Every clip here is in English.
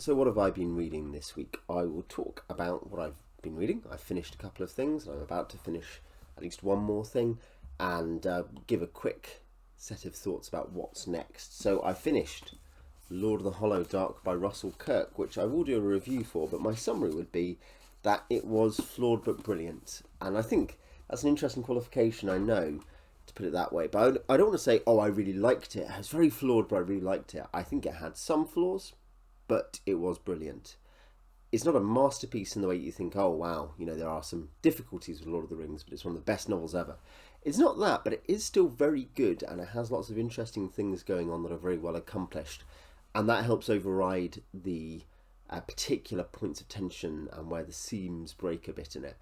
So what have I been reading this week? I will talk about what I've been reading. I've finished a couple of things, and I'm about to finish at least one more thing, and give a quick set of thoughts about what's next. So I finished Lord of the Hollow Dark by Russell Kirk, which I will do a review for, but my summary would be that it was flawed but brilliant. And I think that's an interesting qualification, I know, to put it that way. But I don't want to say, oh, I really liked it. It was very flawed, but I really liked it. I think it had some flaws, but it was brilliant. It's not a masterpiece in the way you think, oh wow, there are some difficulties with Lord of the Rings, but it's one of the best novels ever. It's not that, but it is still very good, and it has lots of interesting things going on that are very well accomplished. And that helps override the particular points of tension and where the seams break a bit in it.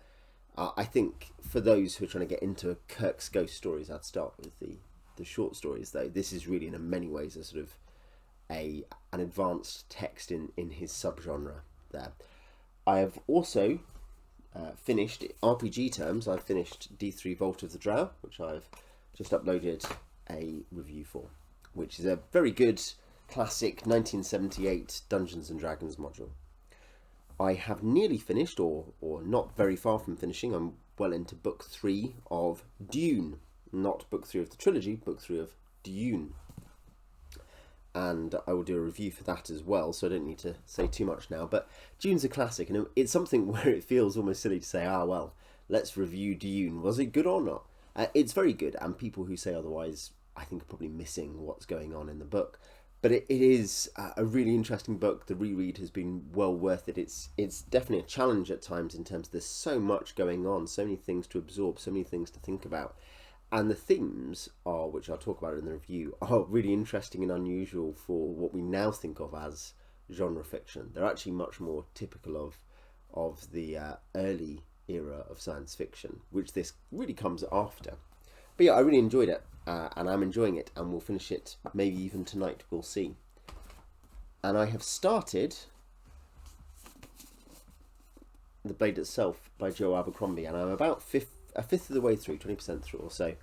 I think for those who are trying to get into Kirk's ghost stories, I'd start with the short stories, though. This is really, in many ways, a sort of an advanced text in his subgenre there. I have also finished, RPG terms, I've finished D3 Vault of the Drow, which I've just uploaded a review for, which is a very good classic 1978 Dungeons and Dragons module. I have nearly finished, or not very far from finishing. I'm well into book 3 of Dune. Not book 3 of the trilogy, book 3 of Dune. And I will do a review for that as well, so I don't need to say too much now. But Dune's a classic, and it's something where it feels almost silly to say, well, let's review Dune. Was it good or not? It's very good, and people who say otherwise, I think, are probably missing what's going on in the book. But it is a really interesting book. The reread has been well worth it. It's definitely a challenge at times in terms of there's so much going on, so many things to absorb, so many things to think about. And the themes are, which I'll talk about in the review, are really interesting and unusual for what we now think of as genre fiction. They're actually much more typical of the early era of science fiction, which this really comes after. But yeah, I really enjoyed it, and I'm enjoying it, and we'll finish it maybe even tonight, we'll see. And I have started The Blade Itself by Joe Abercrombie, and I'm about a fifth of the way through, 20% through or so,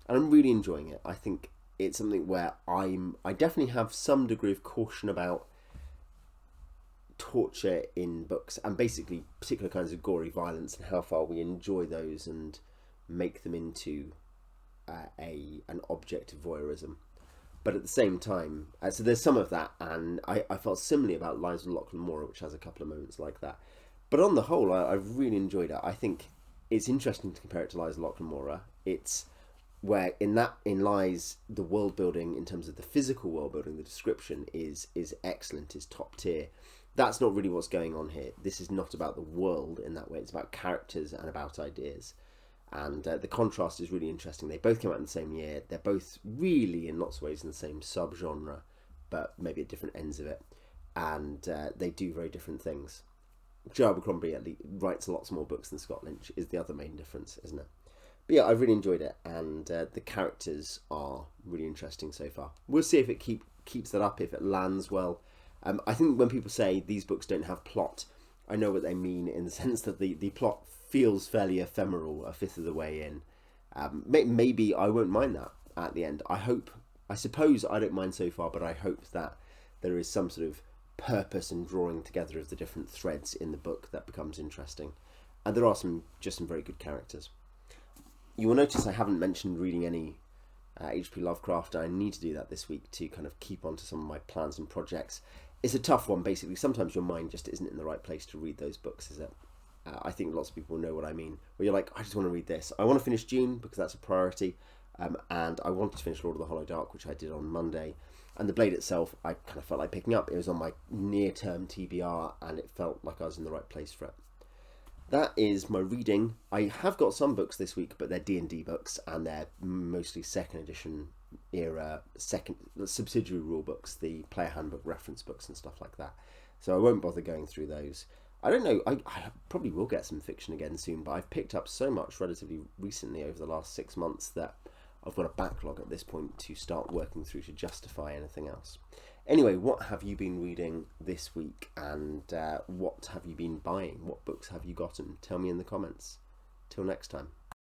and I'm really enjoying it. I think it's something where I definitely have some degree of caution about torture in books, and basically particular kinds of gory violence, and how far we enjoy those and make them into an object of voyeurism. But at the same time, so there's some of that, and I felt similarly about Lies of Lachlan Mora, which has a couple of moments like that. But on the whole, I've really enjoyed it. I think it's interesting to compare it to Lies of Lachlan Mora. It's where in lies the world building, in terms of the physical world building, the description is excellent, is top tier. That's not really what's going on here. This is not about the world in that way. It's about characters and about ideas. And the contrast is really interesting. They both came out in the same year. They're both really, in lots of ways, in the same subgenre, but maybe at different ends of it. And they do very different things. Joe Abercrombie at least writes lots more books than Scott Lynch, is the other main difference, isn't it? But yeah, I've really enjoyed it, and the characters are really interesting so far. We'll see if it keeps that up, if it lands well. I think when people say these books don't have plot, I know what they mean, in the sense that the plot feels fairly ephemeral a fifth of the way in. Maybe I won't mind that at the end. I suppose I don't mind so far, but I hope that there is some sort of purpose and drawing together of the different threads in the book that becomes interesting. And there are some very good characters. You will notice I haven't mentioned reading any H.P. Lovecraft. I need to do that this week to kind of keep on to some of my plans and projects. It's a tough one, basically. Sometimes your mind just isn't in the right place to read those books, is it? I think lots of people know what I mean. Where you're like, I just want to read this. I want to finish Dune because that's a priority. And I wanted to finish Lord of the Hollow Dark, which I did on Monday. And The Blade Itself, I kind of felt like picking up. It was on my near-term TBR, and it felt like I was in the right place for it. That is my reading. I have got some books this week, but they're D&D books, and they're mostly second edition era, subsidiary rule books, the player handbook reference books and stuff like that. So I won't bother going through those. I don't know, I probably will get some fiction again soon, but I've picked up so much relatively recently over the last 6 months that I've got a backlog at this point to start working through to justify anything else. Anyway, what have you been reading this week, and what have you been buying? What books have you gotten? Tell me in the comments. Till next time.